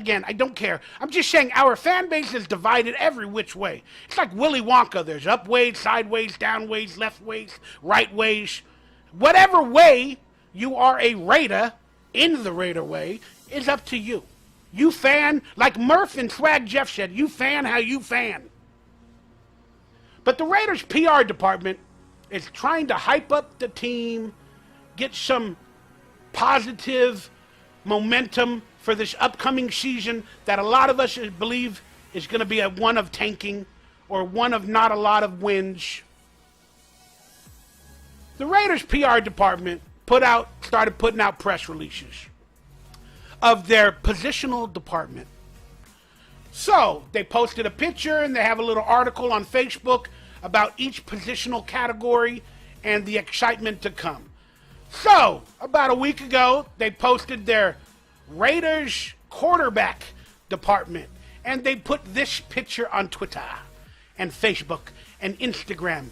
Again, I don't care. I'm just saying our fan base is divided every which way. It's like Willy Wonka. There's up ways, sideways, down ways, left ways, right ways. Whatever way you are a Raider in the Raider way is up to you. You fan, like Murph and Swag Jeff said, you fan how you fan. But the Raiders PR department is trying to hype up the team, get some positive momentum for this upcoming season that a lot of us believe is going to be a one of tanking or one of not a lot of wins. The Raiders PR department started putting out press releases of their positional department. So they posted a picture and they have a little article on Facebook about each positional category and the excitement to come. So about a week ago, they posted their Raiders quarterback department, and they put this picture on Twitter and Facebook and Instagram.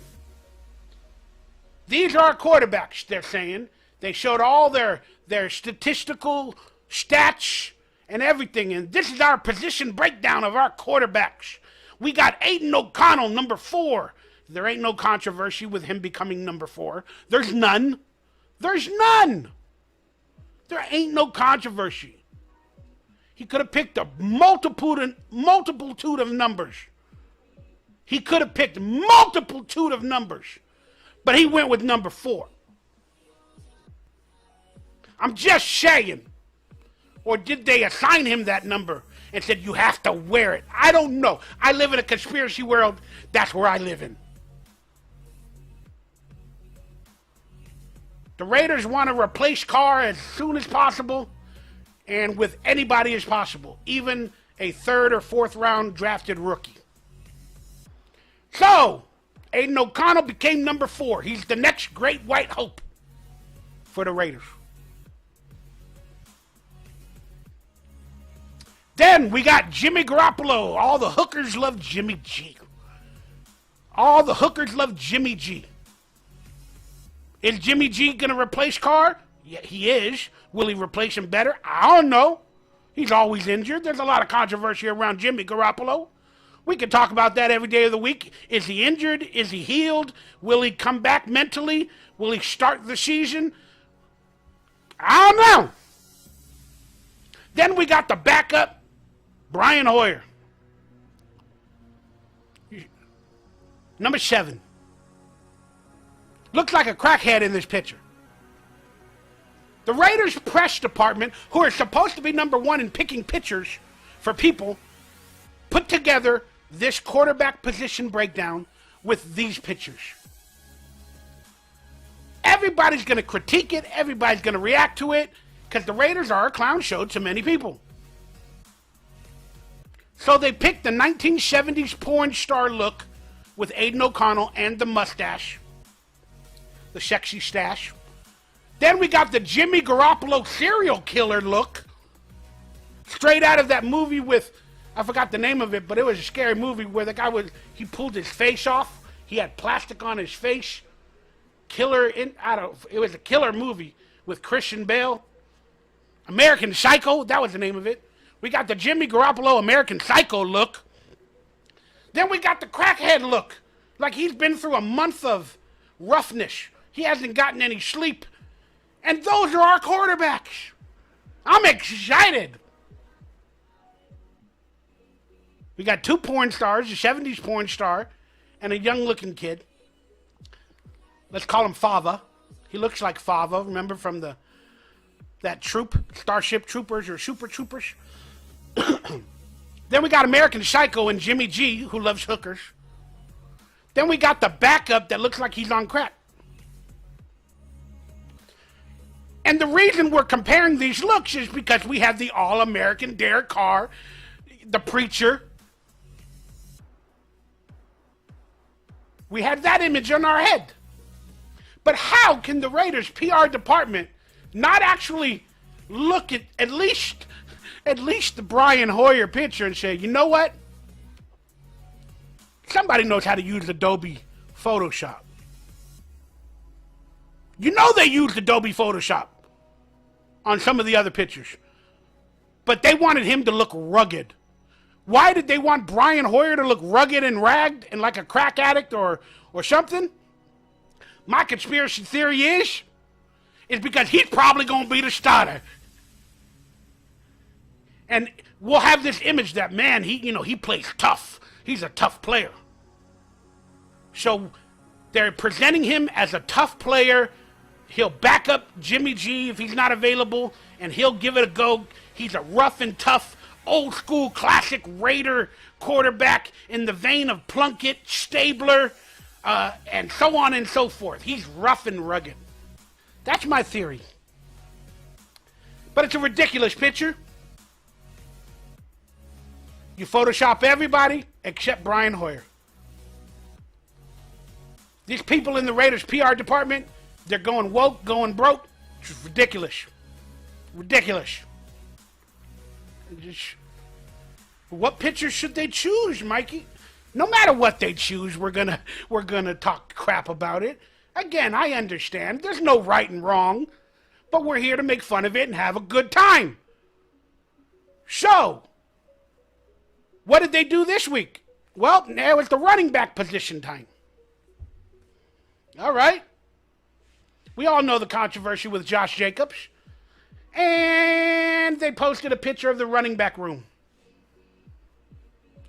These are quarterbacks, they're saying. They showed all their statistical stats and everything, and this is our position breakdown of our quarterbacks. We got Aiden O'Connell, number 4. There ain't no controversy with him becoming number 4. There's none. There's none. There ain't no controversy. He could have picked a multitude of numbers. He could have picked multitude of numbers, but he went with number 4. I'm just saying. Or did they assign him that number and said, you have to wear it? I don't know. I live in a conspiracy world. That's where I live in. The Raiders want to replace Carr as soon as possible and with anybody as possible, even a 3rd or 4th round drafted rookie. So, Aiden O'Connell became number 4. He's the next great white hope for the Raiders. Then we got Jimmy Garoppolo. All the hookers love Jimmy G. All the hookers love Jimmy G. Is Jimmy G going to replace Carr? Yeah, he is. Will he replace him better? I don't know. He's always injured. There's a lot of controversy around Jimmy Garoppolo. We can talk about that every day of the week. Is he injured? Is he healed? Will he come back mentally? Will he start the season? I don't know. Then we got the backup, Brian Hoyer. Number 7. Looks like a crackhead in this picture. The Raiders press department, who are supposed to be number 1 in picking pictures for people, put together this quarterback position breakdown with these pictures. Everybody's going to critique it. Everybody's going to react to it because the Raiders are a clown show to many people. So they picked the 1970s porn star look with Aiden O'Connell and the mustache. The sexy stash. Then we got the Jimmy Garoppolo serial killer look. Straight out of that movie with, I forgot the name of it, but it was a scary movie where the guy he pulled his face off. He had plastic on his face. It was a killer movie with Christian Bale. American Psycho, that was the name of it. We got the Jimmy Garoppolo American Psycho look. Then we got the crackhead look. Like he's been through a month of roughness. He hasn't gotten any sleep. And those are our quarterbacks. I'm excited. We got 2 porn stars, a 70s porn star, and a young-looking kid. Let's call him Fava. He looks like Fava, remember from that troop, Starship Troopers or Super Troopers? Then we got American Psycho and Jimmy G, who loves hookers. Then we got the backup that looks like he's on crack. And the reason we're comparing these looks is because we have the All-American Derek Carr, the preacher. We have that image on our head. But how can the Raiders PR department not actually look at least the Brian Hoyer picture and say, you know what? Somebody knows how to use Adobe Photoshop. You know they used Adobe Photoshop on some of the other pictures. but they wanted him to look rugged. Why did they want Brian Hoyer to look rugged and ragged and like a crack addict or something? My conspiracy theory is because he's probably going to be the starter. And we'll have this image that, man, he plays tough. He's a tough player. So they're presenting him as a tough player. He'll back up Jimmy G if he's not available, and he'll give it a go. He's a rough and tough, old school, classic Raider quarterback in the vein of Plunkett, Stabler, and so on and so forth. He's rough and rugged. That's my theory. But it's a ridiculous picture. You Photoshop everybody except Brian Hoyer. These people in the Raiders PR department, they're going woke, going broke. It's ridiculous. Ridiculous. What picture should they choose, Mikey? No matter what they choose, we're gonna talk crap about it. Again, I understand. There's no right and wrong, but we're here to make fun of it and have a good time. So, what did they do this week? Well, now it's the running back position time. All right. We all know the controversy with Josh Jacobs. And they posted a picture of the running back room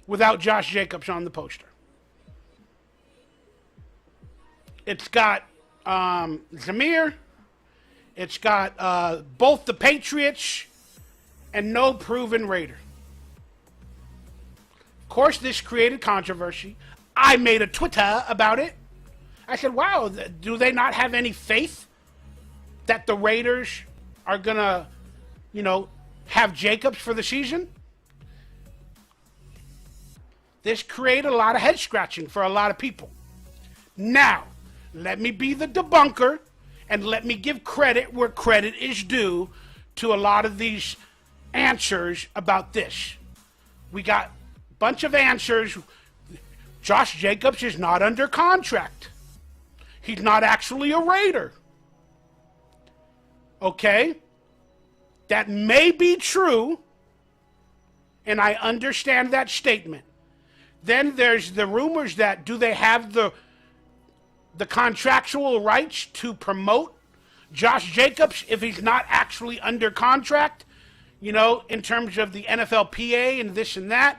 without Josh Jacobs on the poster. It's got Zamir. It's got both the Patriots and no proven Raider. Of course, this created controversy. I made a Twitter about it. I said, wow, do they not have any faith that the Raiders are going to, have Jacobs for the season? This created a lot of head scratching for a lot of people. Now, let me be the debunker and let me give credit where credit is due to a lot of these answers about this. We got a bunch of answers. Josh Jacobs is not under contract. He's not actually a Raider. Okay? That may be true, and I understand that statement. Then there's the rumors that do they have the contractual rights to promote Josh Jacobs if he's not actually under contract, in terms of the NFLPA and this and that?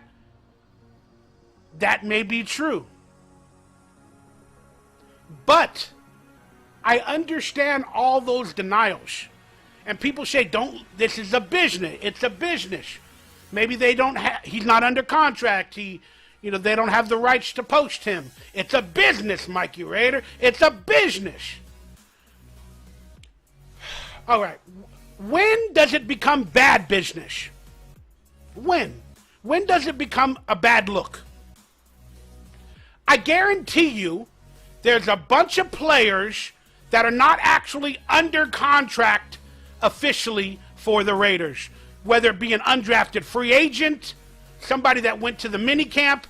That may be true. But I understand all those denials. And people say, this is a business. It's a business. Maybe he's not under contract. They don't have the rights to post him. It's a business, Mikey Raider. It's a business. All right. When does it become bad business? When? When does it become a bad look? I guarantee you there's a bunch of players that are not actually under contract officially for the Raiders, whether it be an undrafted free agent, somebody that went to the minicamp,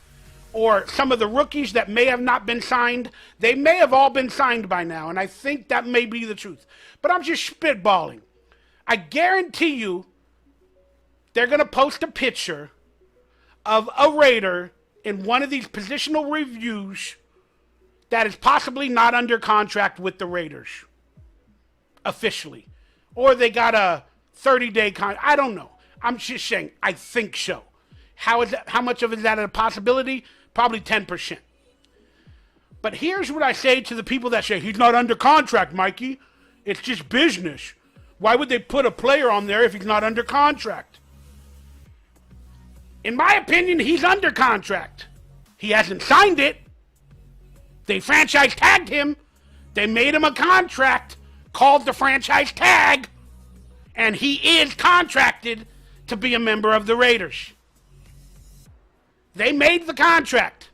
or some of the rookies that may have not been signed. They may have all been signed by now, and I think that may be the truth. But I'm just spitballing. I guarantee you they're going to post a picture of a Raider in one of these positional reviews that is possibly not under contract with the Raiders officially. Or they got a 30-day contract. I don't know. I'm just saying, I think so. How much of it is that a possibility? Probably 10%. But here's what I say to the people that say, he's not under contract, Mikey. It's just business. Why would they put a player on there if he's not under contract? In my opinion, he's under contract. He hasn't signed it. They franchise tagged him. They made him a contract called the franchise tag. And he is contracted to be a member of the Raiders. They made the contract.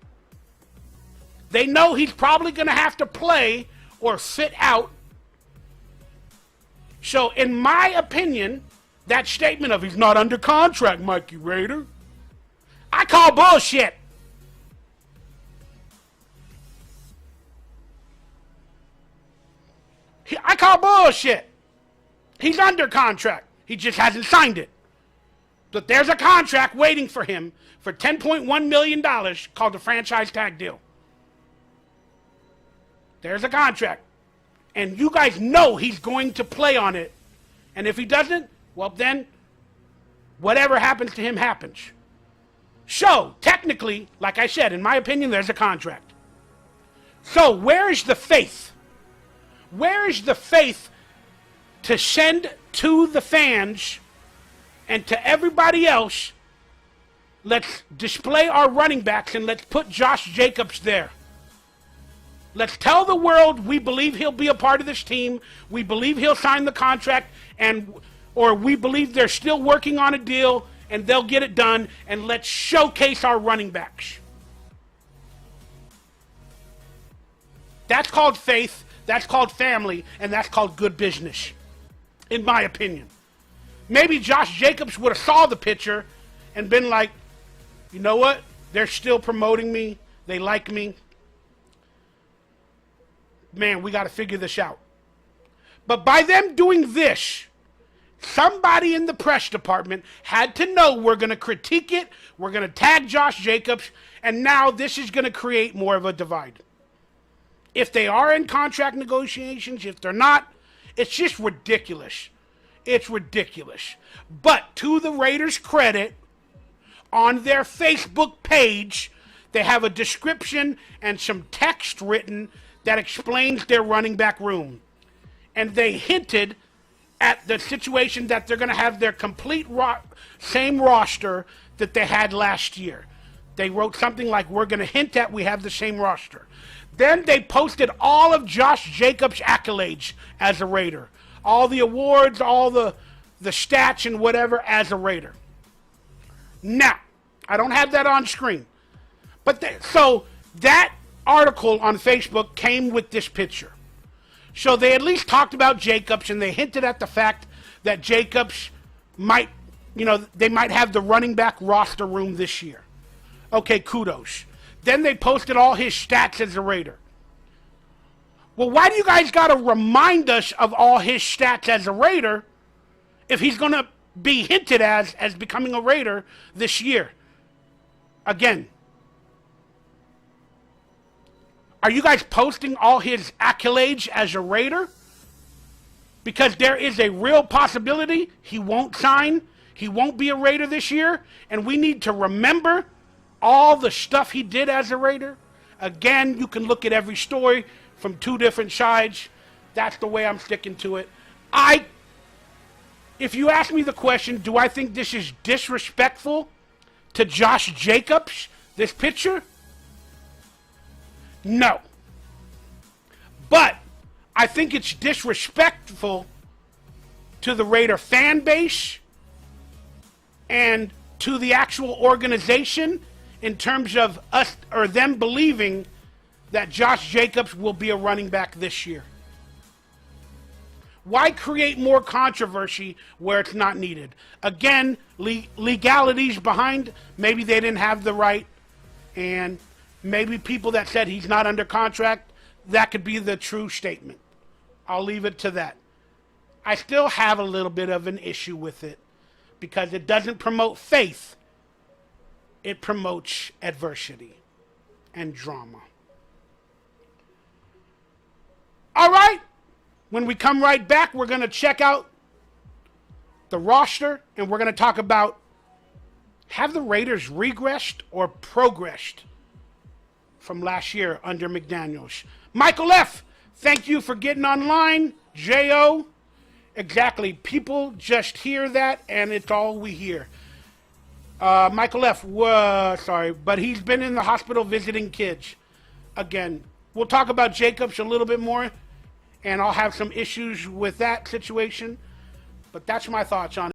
They know he's probably going to have to play or sit out. So, in my opinion, that statement of he's not under contract, Mikey Raider, I call bullshit. I call bullshit. He's under contract. He just hasn't signed it. But there's a contract waiting for him for $10.1 million called the franchise tag deal. There's a contract. And you guys know he's going to play on it. And if he doesn't, well then, whatever happens to him happens. So, technically, like I said, in my opinion, there's a contract. So, where is the faith? Where is the faith to send to the fans and to everybody else, let's display our running backs and let's put Josh Jacobs there. Let's tell the world we believe he'll be a part of this team, we believe he'll sign the contract, or we believe they're still working on a deal and they'll get it done, and let's showcase our running backs. That's called faith, that's called family, and that's called good business, in my opinion. Maybe Josh Jacobs would have saw the picture and been like, you know what? They're still promoting me. They like me. Man, we got to figure this out. But by them doing this, somebody in the press department had to know we're going to critique it, we're going to tag Josh Jacobs, and now this is going to create more of a divide. If they are in contract negotiations, if they're not, it's just ridiculous. It's ridiculous. But to the Raiders' credit, on their Facebook page, they have a description and some text written that explains their running back room. And they hinted at the situation that they're going to have their complete same roster that they had last year. They wrote something like, we're going to hint at we have the same roster. Then they posted all of Josh Jacobs' accolades as a Raider. All the awards, all the stats and whatever as a Raider. Now, I don't have that on screen. But so that article on Facebook came with this picture. So they at least talked about Jacobs, and they hinted at the fact that Jacobs might, they might have the running back roster room this year. Okay, kudos. Then they posted all his stats as a Raider. Well, why do you guys got to remind us of all his stats as a Raider if he's going to be hinted as becoming a Raider this year? Again, are you guys posting all his accolades as a Raider? Because there is a real possibility he won't sign, he won't be a Raider this year, and we need to remember all the stuff he did as a Raider. Again, you can look at every story from two different sides. That's the way I'm sticking to it. If you ask me the question, do I think this is disrespectful to Josh Jacobs, this picture? No. But I think it's disrespectful to the Raider fan base and to the actual organization in terms of us or them believing that Josh Jacobs will be a running back this year. Why create more controversy where it's not needed? Again, legalities behind, maybe they didn't have the right, and maybe people that said he's not under contract, that could be the true statement. I'll leave it to that. I still have a little bit of an issue with it because it doesn't promote faith. It promotes adversity and drama. All right. When we come right back, we're going to check out the roster, and we're going to talk about, have the Raiders regressed or progressed from last year under McDaniels? Michael F., thank you for getting online. J.O., exactly. People just hear that, and it's all we hear. Michael F., sorry, but he's been in the hospital visiting kids. Again, we'll talk about Jacobs a little bit more, and I'll have some issues with that situation. But that's my thoughts on it.